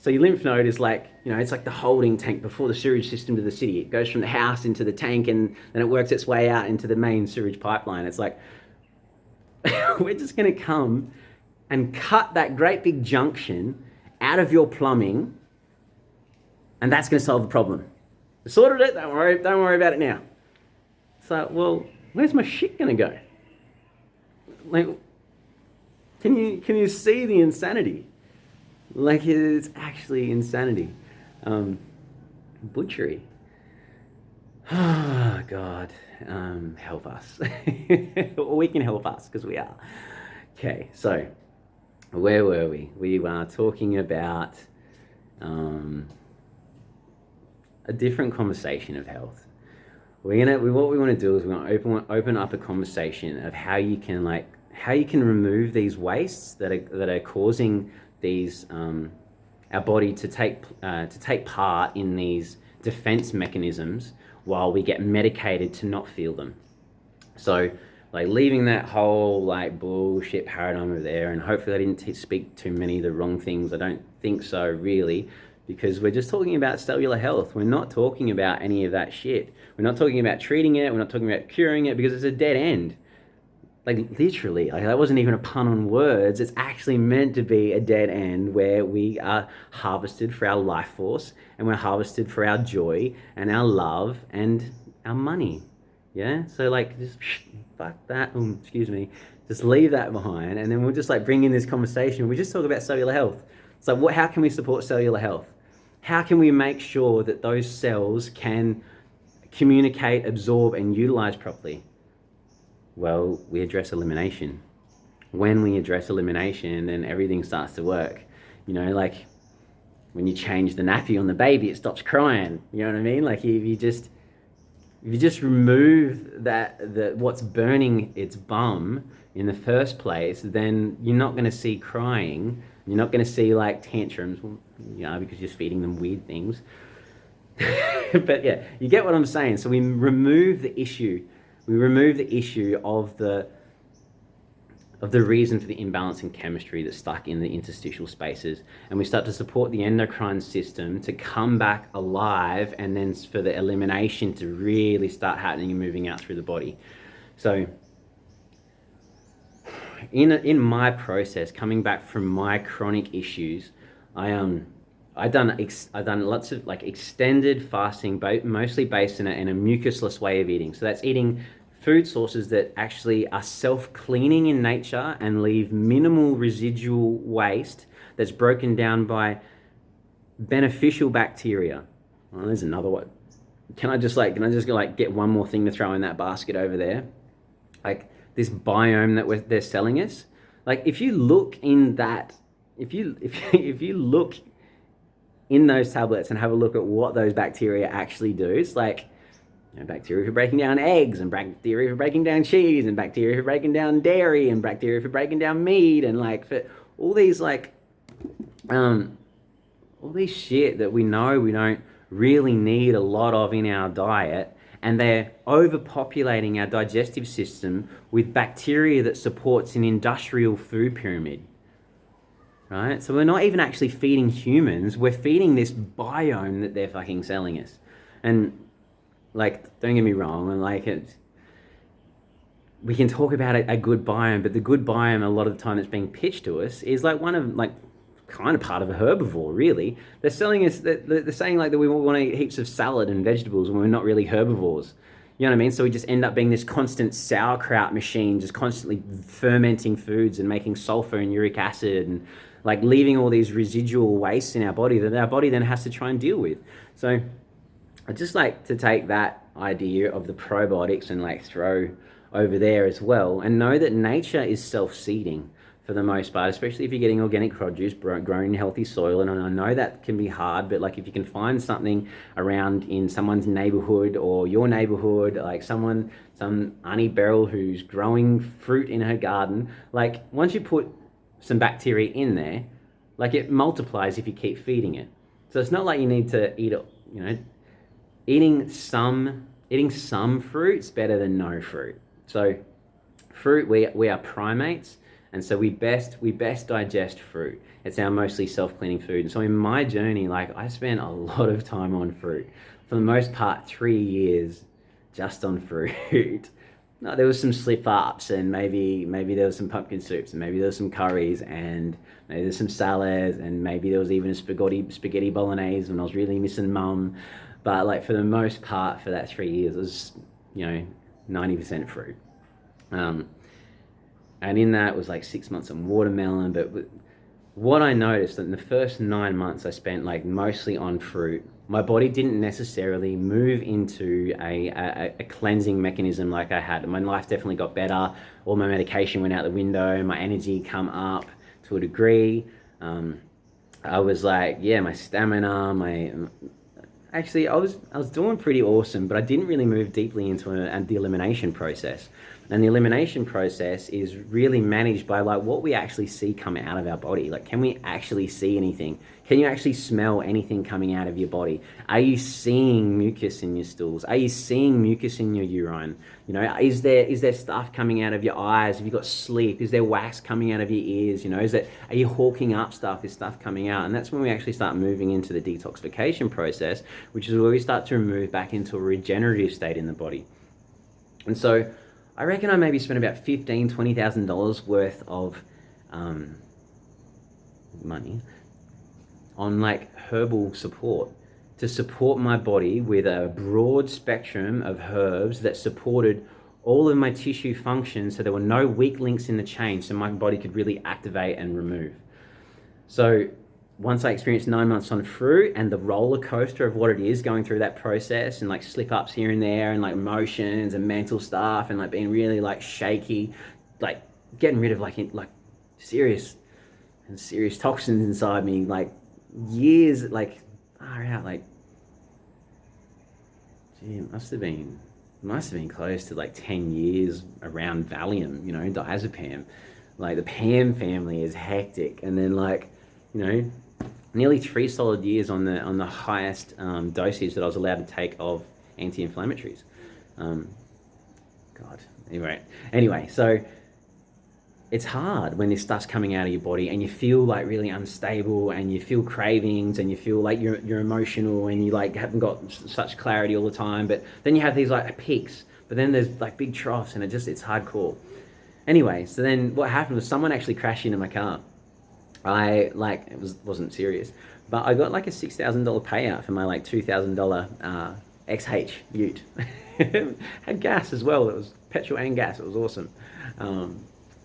So your lymph node is like, it's like the holding tank before the sewage system to the city. It goes from the house into the tank, and then it works its way out into the main sewage pipeline. It's like, we're just going to come and cut that great big junction out of your plumbing, and that's going to solve the problem. We sorted it, don't worry about it now. So, well, where's my shit going to go? Like, can you see the insanity? Like, it's actually insanity. Butchery. Oh, God. Help us. We can help us, because we are. Okay, so where were we? We were talking about a different conversation of health. What we want to do is we want to open up a conversation of how you can remove these wastes that are causing these our body to take part in these defense mechanisms while we get medicated to not feel them. So, like, leaving that whole like bullshit paradigm over there, and hopefully I didn't speak too many of the wrong things. I don't think so, really, because we're just talking about cellular health. We're not talking about any of that shit. We're not talking about treating it. We're not talking about curing it, because it's a dead end. Like, literally, like, that wasn't even a pun on words. It's actually meant to be a dead end where we are harvested for our life force, and we're harvested for our joy and our love and our money. Yeah? So, like, just fuck that. Excuse me. Just leave that behind, and then we'll just, like, bring in this conversation. We just talk about cellular health. So how can we support cellular health? How can we make sure that those cells can communicate, absorb, and utilize properly? Well, we address elimination. When we address elimination, then everything starts to work. Like when you change the nappy on the baby, it stops crying. You know what I mean? Like, if you just remove what's burning its bum in the first place, then you're not going to see crying. You're not going to see like tantrums, because you're feeding them weird things. But yeah, you get what I'm saying. So we remove the issue. We remove the issue of the reason for the imbalance in chemistry that's stuck in the interstitial spaces, and we start to support the endocrine system to come back alive, and then for the elimination to really start happening and moving out through the body. So in my process, coming back from my chronic issues, I've done lots of like extended fasting, mostly based in a mucusless way of eating. So that's eating food sources that actually are self-cleaning in nature and leave minimal residual waste that's broken down by beneficial bacteria. Well, there's another one. Can I just get one more thing to throw in that basket over there? Like this biome that they're selling us. Like, if you look in that, if you look in those tablets and have a look at what those bacteria actually do, it's like, bacteria for breaking down eggs, and bacteria for breaking down cheese, and bacteria for breaking down dairy, and bacteria for breaking down meat, and like for all these all these shit that we know we don't really need a lot of in our diet, and they're overpopulating our digestive system with bacteria that supports an industrial food pyramid. Right? So we're not even actually feeding humans, we're feeding this biome that they're fucking selling us. And like, don't get me wrong, and like we can talk about a good biome, but the good biome a lot of the time that's being pitched to us is like one of like kind of part of a herbivore, really. They're selling us, they're saying like that we want to eat heaps of salad and vegetables when we're not really herbivores. You know what I mean? So we just end up being this constant sauerkraut machine, just constantly fermenting foods and making sulfur and uric acid, and like leaving all these residual wastes in our body that our body then has to try and deal with. So I just like to take that idea of the probiotics and like throw over there as well, and know that nature is self-seeding for the most part, especially if you're getting organic produce grown in healthy soil. And I know that can be hard, but like if you can find something around in someone's neighborhood or your neighborhood, like some Auntie Beryl who's growing fruit in her garden, like once you put some bacteria in there, like it multiplies if you keep feeding it. So it's not like you need to eat it, eating some fruit's better than no fruit. So fruit, we are primates, And so we best digest fruit. It's our mostly self-cleaning food. And so in my journey, like I spent a lot of time on fruit. For the most part, 3 years just on fruit. No, there was some slip ups, and maybe there was some pumpkin soups, and maybe there was some curries, and maybe there's some salads, and maybe there was even a spaghetti bolognese when I was really missing mum. But like for the most part, for that 3 years, it was 90% fruit. And in that was like 6 months on watermelon. But what I noticed that in the first 9 months I spent like mostly on fruit, my body didn't necessarily move into a cleansing mechanism like I had. My life definitely got better. All my medication went out the window. My energy come up to a degree. I was like, my stamina, actually, I was doing pretty awesome, but I didn't really move deeply into the elimination process. And the elimination process is really managed by like what we actually see come out of our body. Like, can we actually see anything? Can you actually smell anything coming out of your body? Are you seeing mucus in your stools? Are you seeing mucus in your urine? Is there stuff coming out of your eyes? Have you got sleep? Is there wax coming out of your ears? Are you hawking up stuff? Is stuff coming out? And that's when we actually start moving into the detoxification process, which is where we start to move back into a regenerative state in the body. And so I reckon I maybe spent about $15,000, $20,000 worth of money on like herbal support to support my body with a broad spectrum of herbs that supported all of my tissue functions, so there were no weak links in the chain, so my body could really activate and remove. So once I experienced 9 months on fruit and the roller coaster of what it is going through that process, and like slip ups here and there, and like emotions and mental stuff, and like being really like shaky, like getting rid of like serious toxins inside me, like years, like far out, like gee, it must have been close to like 10 years around Valium, diazepam. Like the Pam family is hectic, and then like nearly 3 solid years on the highest dosage that I was allowed to take of anti-inflammatories. Anyway, so it's hard when this stuff's coming out of your body and you feel like really unstable, and you feel cravings, and you feel like you're emotional, and you like haven't got such clarity all the time. But then you have these like peaks, but then there's like big troughs, and it's hardcore. Anyway, so then what happened was someone actually crashed into my car. Wasn't serious, but I got like a $6,000 payout for my like $2,000 XH Ute. Had gas as well. It was petrol and gas. It was awesome.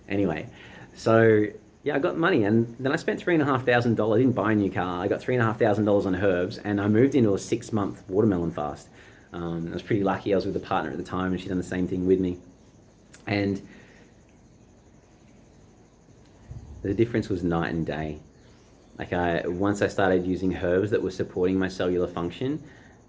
Anyway, so I got money, and then I spent $3,500. I didn't buy a new car. I got $3,500 on herbs, and I moved into a 6-month watermelon fast. I was pretty lucky. I was with a partner at the time, and she'd done the same thing with me, and the difference was night and day. Once I started using herbs that were supporting my cellular function,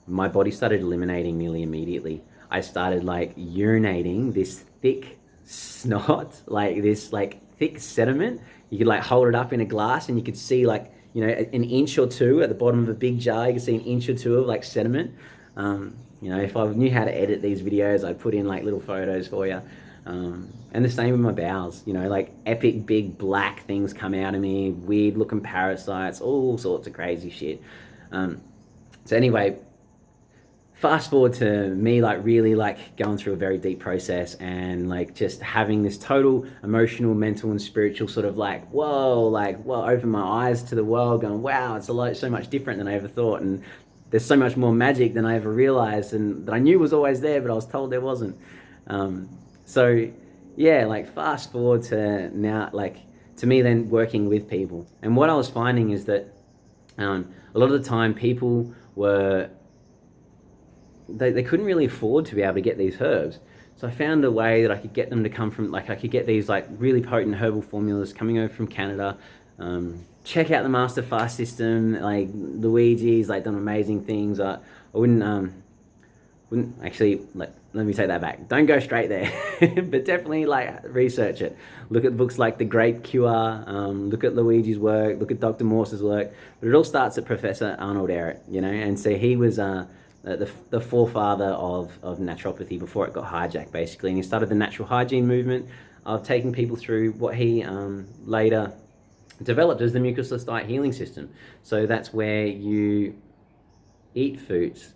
my body started eliminating nearly immediately. I started like urinating this thick snot, like this like thick sediment. You could like hold it up in a glass, and you could see like an inch or two at the bottom of a big jar. You could see an inch or two of like sediment. If I knew how to edit these videos, I'd put in like little photos for you. And the same with my bowels, like epic big black things come out of me, weird looking parasites, all sorts of crazy shit. So anyway, fast forward to me like really like going through a very deep process, and like just having this total emotional, mental and spiritual sort of like, open my eyes to the world, going, wow, it's so much different than I ever thought. And there's so much more magic than I ever realized, and that I knew was always there, but I was told there wasn't. Fast forward to now, like to me then working with people. And what I was finding is that a lot of the time people were, they couldn't really afford to be able to get these herbs. So I found a way that I could get them to come from, like I could get these like really potent herbal formulas coming over from Canada. Check out the Master Fast system, like Luigi's like done amazing things. I wouldn't actually, let me take that back. Don't go straight there, but definitely like research it. Look at books like The Grape Cure, look at Luigi's work, look at Dr. Morse's work, but it all starts at Professor Arnold Ehret, and so he was the forefather of naturopathy before it got hijacked, basically, and he started the natural hygiene movement. of taking people through what he later developed as the mucusless diet healing system. So that's where you eat foods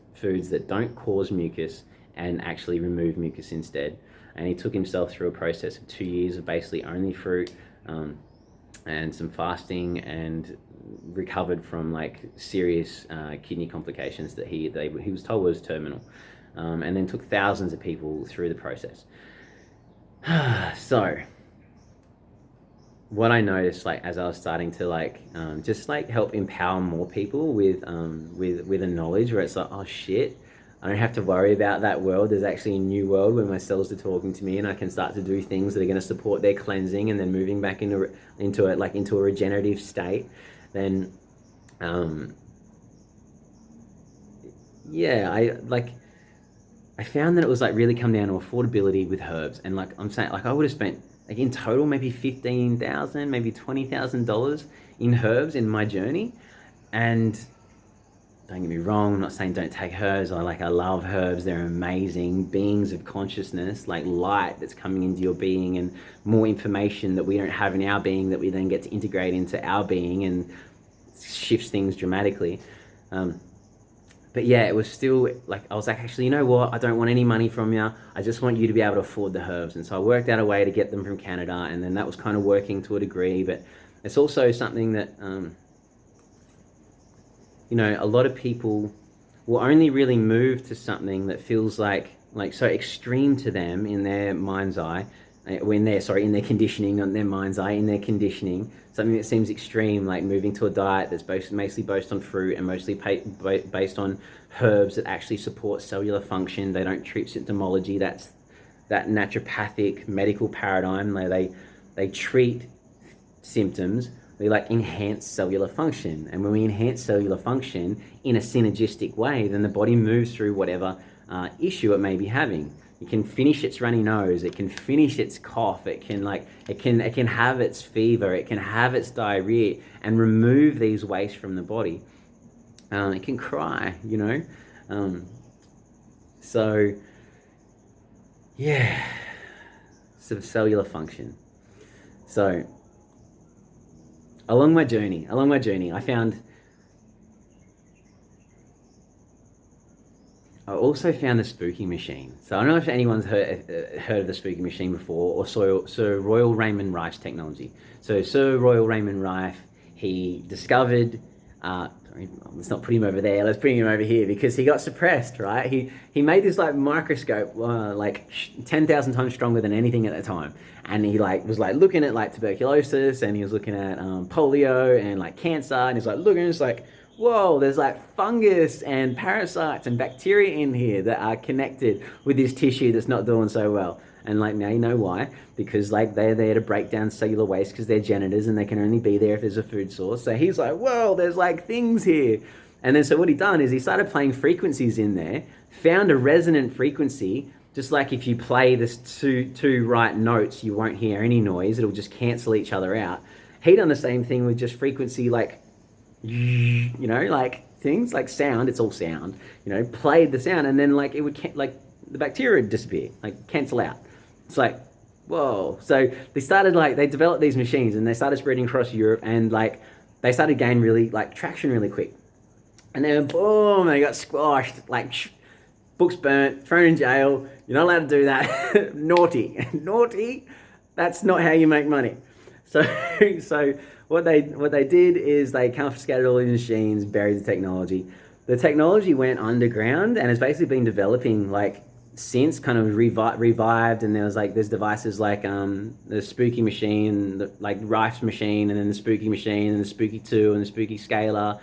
that don't cause mucus and actually remove mucus instead. And he took himself through a process of 2 years of basically only fruit and some fasting, and recovered from like serious kidney complications that he was told was terminal, and then took thousands of people through the process. So what I noticed, like as I was starting to like just like help empower more people with a knowledge where it's like, oh shit, I don't have to worry about that world. There's actually a new world where my cells are talking to me, and I can start to do things that are going to support their cleansing and then moving back into a regenerative state. Then, yeah, I found that it was like really come down to affordability with herbs, and like I'm saying, like I would have spent like in total maybe $15,000, maybe $20,000 in herbs in my journey, and don't get me wrong, I'm not saying don't take herbs. I love herbs. They're amazing beings of consciousness, like light that's coming into your being, and more information that we don't have in our being that we then get to integrate into our being and shifts things dramatically. But yeah, it was still like, I was like, actually, you know what? I don't want any money from you. I just want you to be able to afford the herbs. And so I worked out a way to get them from Canada, and then that was kind of working to a degree. But it's also something that, you know, a lot of people will only really move to something that feels like so extreme to them in their mind's eye, in their conditioning, not their mind's eye, in their conditioning, something that seems extreme, like moving to a diet that's mostly based on fruit and mostly based on herbs that actually support cellular function. They don't treat symptomology. That's that naturopathic medical paradigm where they treat symptoms. We like enhance cellular function, and when we enhance cellular function in a synergistic way, then the body moves through whatever issue it may be having. It can finish its runny nose, it can finish its cough, it can have its fever, it can have its diarrhea, and remove these wastes from the body. It can cry, you know. So yeah, sort of cellular function. So along my journey, I also found the Spooky Machine. So I don't know if anyone's heard of the Spooky Machine before, or Sir Royal Raymond Rife's technology. So Sir Royal Raymond Rife, he discovered, let's not put him over there, let's bring him over here, because he got suppressed, right? He made this like microscope, like 10,000 times stronger than anything at the time. And he was looking at like tuberculosis, and he was looking at polio and like cancer, and he's like looking, it's like, whoa, there's like fungus and parasites and bacteria in here that are connected with this tissue that's not doing so well. And like, now you know why, because like they're there to break down cellular waste because they're janitors and they can only be there if there's a food source. So he's like, whoa, there's like things here. And then so what he done is he started playing frequencies in there, found a resonant frequency. Just like if you play this two right notes, you won't hear any noise. It'll just cancel each other out. He done the same thing with just frequency, like, you know, like things like sound. It's all sound, you know, played the sound, and then like it would like the bacteria would disappear, like cancel out. It's like, whoa. So they developed these machines, and they started spreading across Europe, and like they started gaining really like traction really quick. And then boom, they got squashed, like books burnt, thrown in jail. You're not allowed to do that. Naughty. That's not how you make money. So what they did is they confiscated all these machines, buried the technology. The technology went underground, and it's basically been developing like since, kind of revived. And there's devices like the Spooky Machine, like Rife's machine, and then the Spooky Machine, and the Spooky 2, and the Spooky Scalar.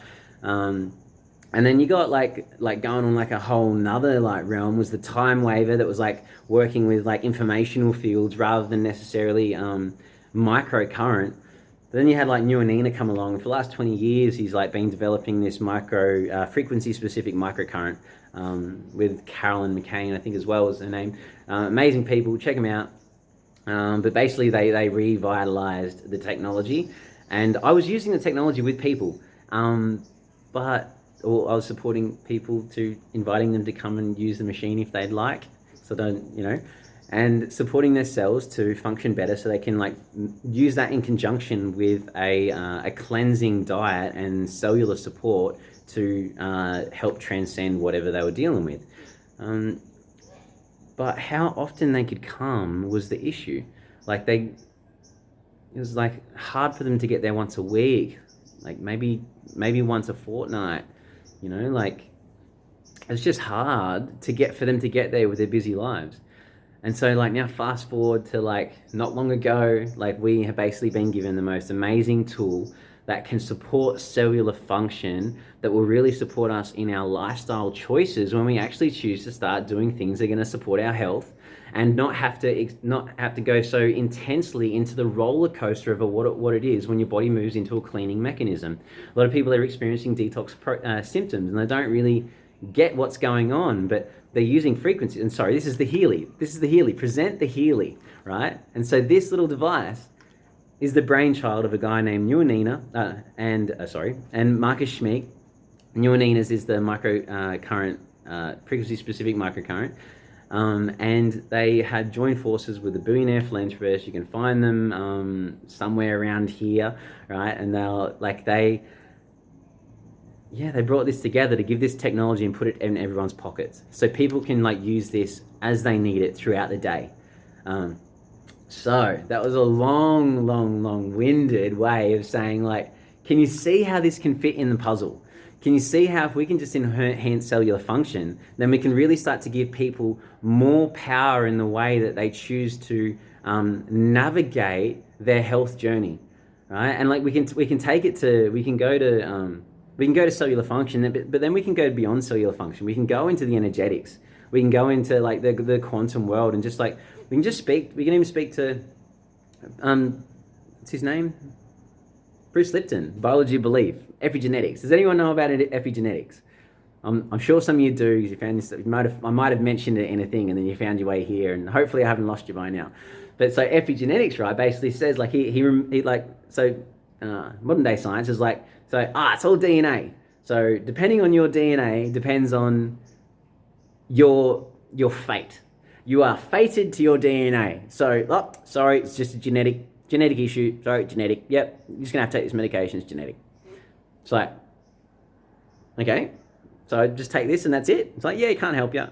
And then you got like going on like a whole nother like realm was the Time Waver, that was like working with like informational fields rather than necessarily microcurrent. Then you had like Nuanina come along, and for the last 20 years he's like been developing this frequency specific microcurrent with Carolyn McCain, I think, as well as her name. Amazing people, check them out. But basically they revitalized the technology, and I was using the technology with people, but I was supporting people to inviting them to come and use the machine if they'd like. So don't, you know, and supporting their cells to function better so they can like use that in conjunction with a cleansing diet and cellular support to help transcend whatever they were dealing with. But how often they could come was the issue. Like it was like hard for them to get there once a week, like maybe once a fortnight, like it's just hard for them to get there with their busy lives. And so like now fast forward to like not long ago, like we have basically been given the most amazing tool that can support cellular function, that will really support us in our lifestyle choices when we actually choose to start doing things that are going to support our health, and not have to go so intensely into the roller coaster of what it is when your body moves into a cleaning mechanism. A lot of people are experiencing detox symptoms and they don't really get what's going on, but they're using frequency. And sorry, this is the Healy. Present the Healy, right? And so this little device is the brainchild of a guy named Nuanina and Marcus Schmeek. Nuanina's is the microcurrent, frequency-specific microcurrent. And they had joined forces with the billionaire philanthropist. You can find them somewhere around here, right? And they brought this together to give this technology and put it in everyone's pockets, so people can like use this as they need it throughout the day. So that was a long-winded way of saying, like, can you see how this can fit in the puzzle? Can you see how if we can just enhance cellular function, then we can really start to give people more power in the way that they choose to navigate their health journey, right? And like we can go to cellular function, but then we can go beyond cellular function. We can go into the energetics. We can go into like the quantum world, and just like we can even speak to what's his name? Bruce Lipton, Biology of Belief, epigenetics. Does anyone know about epigenetics? I'm sure some of you do, because you found this. I might have mentioned it in a thing, and then you found your way here, and hopefully I haven't lost you by now. But so epigenetics, right, basically says like modern day science is like, it's all DNA. So depending on your DNA depends on your fate. You are fated to your DNA. So, sorry, it's just a genetic issue. Sorry, genetic. Yep, you're just gonna have to take this medication. It's genetic. It's like, okay, so just take this and that's it. It's like, yeah, it can't help you.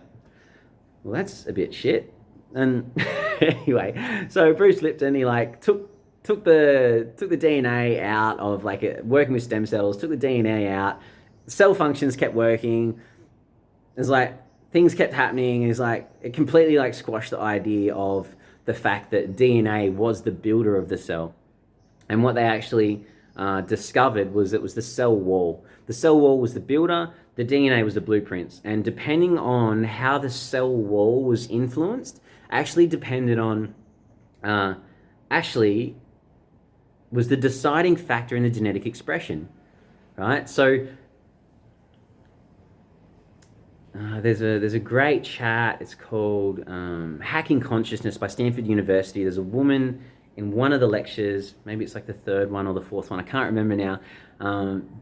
Well, that's a bit shit. And anyway, so Bruce Lipton, he like took the DNA out of working with stem cells, took the DNA out, cell functions kept working. It's like things kept happening. It's like it completely like squashed the idea of the fact that DNA was the builder of the cell. And what they actually discovered was it was the cell wall. The cell wall was the builder, the DNA was the blueprints. And depending on how the cell wall was influenced, actually depended on, was the deciding factor in the genetic expression, right? So there's a great chat. It's called Hacking Consciousness by Stanford University. There's a woman in one of the lectures, maybe it's like the third one or the fourth one, I can't remember now,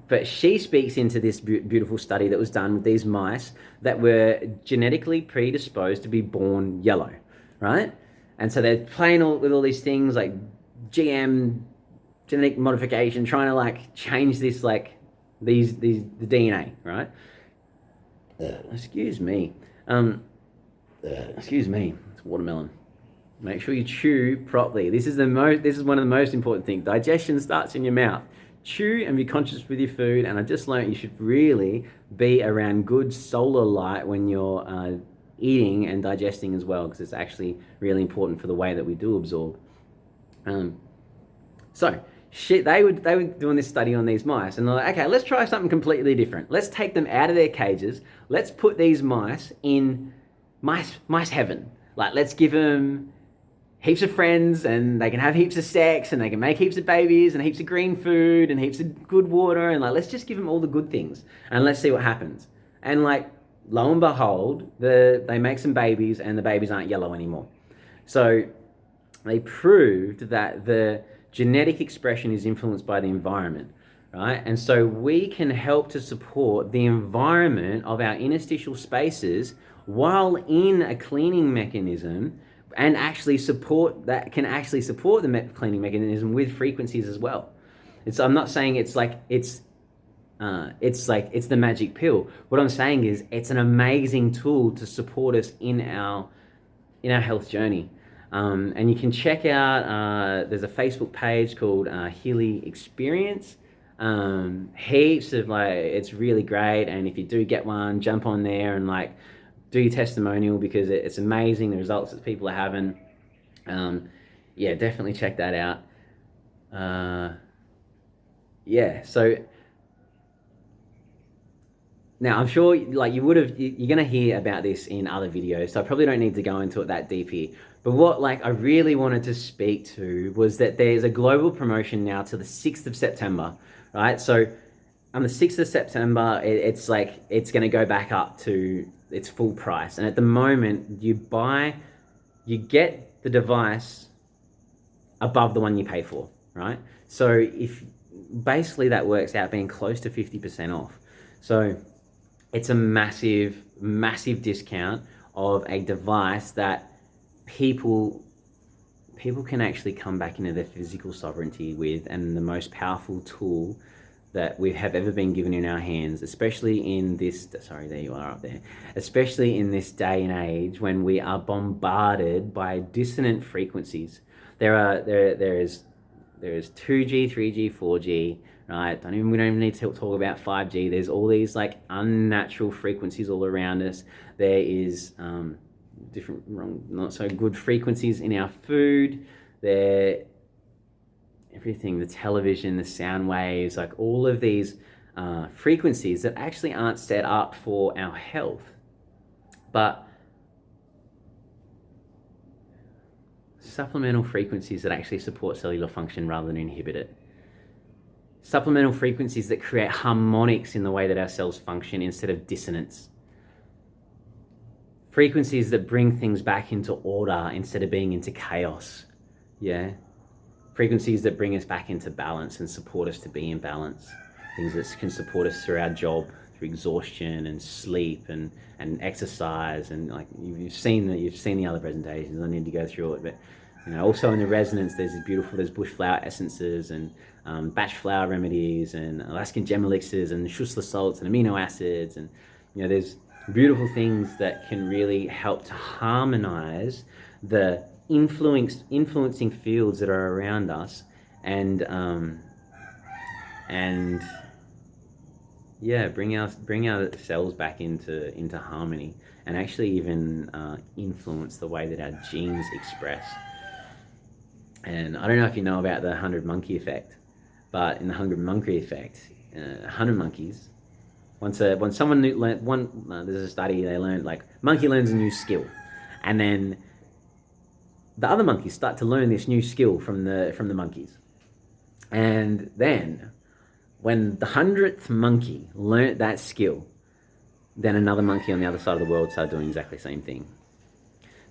but she speaks into this beautiful study that was done with these mice that were genetically predisposed to be born yellow, right? And so they're playing with all these things like GM, genetic modification, trying to like change this, like the DNA, right? Excuse me. It's watermelon. Make sure you chew properly. This is one of the most important things. Digestion starts in your mouth. Chew and be conscious with your food. And I just learned you should really be around good solar light when you're eating and digesting as well, because it's actually really important for the way that we do absorb. They were doing this study on these mice, and they're like, okay, let's try something completely different. Let's take them out of their cages. Let's put these mice in mice heaven. Like, let's give them heaps of friends, and they can have heaps of sex, and they can make heaps of babies, and heaps of green food, and heaps of good water, and like, let's just give them all the good things, and let's see what happens. And like, lo and behold, they make some babies, and the babies aren't yellow anymore. So they proved that the genetic expression is influenced by the environment, right? And so we can help to support the environment of our interstitial spaces while in a cleaning mechanism and actually support that can actually support the cleaning mechanism with frequencies as well. I'm not saying it's like it's the magic pill. What I'm saying is it's an amazing tool to support us in our health journey. And you can check out, there's a Facebook page called Healy Experience. Heaps of it's really great. And if you do get one, jump on there and do your testimonial, because it's amazing the results that people are having. Yeah, definitely check that out. Yeah, so now I'm sure you're going to hear about this in other videos, so I probably don't need to go into it that deep here. But what I really wanted to speak to was that there's a global promotion now to the 6th of September, right? So on the 6th of September, it's going to go back up to its full price. And at the moment, you get the device above the one you pay for, right? So if basically that works out being close to 50% off. So it's a massive, massive discount of a device that people can actually come back into their physical sovereignty with, and the most powerful tool that we have ever been given in our hands, especially in this, sorry, there you are up there, especially in this day and age when we are bombarded by dissonant frequencies. There is 2G, 3G, 4G, right? We don't even need to talk about 5G. There's all these unnatural frequencies all around us. There is different, wrong, not so good frequencies in our food. Everything, the television, the sound waves, all of these frequencies that actually aren't set up for our health. But supplemental frequencies that actually support cellular function rather than inhibit it. Supplemental frequencies that create harmonics in the way that our cells function instead of dissonance. Frequencies that bring things back into order instead of being into chaos. Yeah. Frequencies that bring us back into balance and support us to be in balance. Things that can support us through our job, through exhaustion and sleep and exercise, and you've seen the other presentations. I don't need to go through it, but also in the resonance, there's bush flower essences and batch flower remedies and Alaskan gem elixirs and Schussler salts and amino acids, and there's beautiful things that can really help to harmonize the influencing fields that are around us, and bring our cells back into harmony, and actually even influence the way that our genes express. And I don't know if you know about the 100 monkey effect, but in the 100 monkey effect, 100 monkeys, there's a study, they learned, monkey learns a new skill, and then the other monkeys start to learn this new skill from the monkeys. And then when the 100th monkey learnt that skill, then another monkey on the other side of the world started doing exactly the same thing.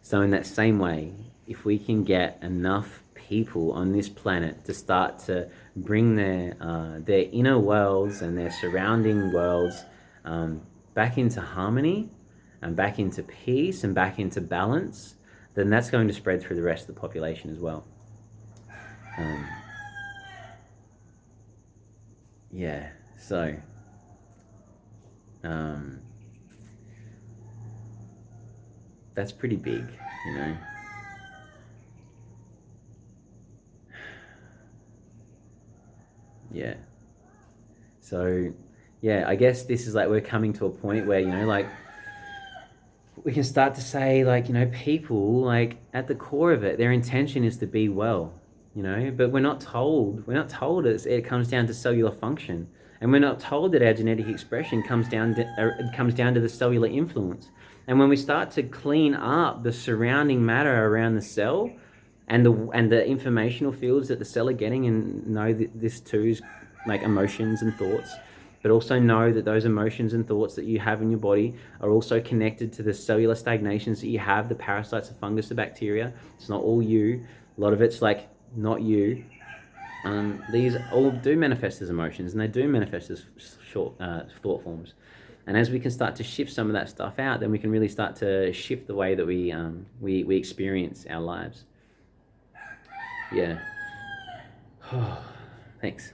So in that same way, if we can get enough people on this planet to start to bring their inner worlds and their surrounding worlds back into harmony and back into peace and back into balance, then that's going to spread through the rest of the population as well. So that's pretty big, Yeah. So, I guess this is we're coming to a point where, we can start to say, people, at the core of it, their intention is to be well, but we're not told it comes down to cellular function. And we're not told that our genetic expression comes down to the cellular influence. And when we start to clean up the surrounding matter around the cell, and the informational fields that the cell are getting, and know that this too is emotions and thoughts, but also know that those emotions and thoughts that you have in your body are also connected to the cellular stagnations that you have, the parasites, the fungus, the bacteria. It's not all you. A lot of it's not you. These all do manifest as emotions, and they do manifest as short thought forms. And as we can start to shift some of that stuff out, then we can really start to shift the way that we experience our lives. Yeah. Thanks.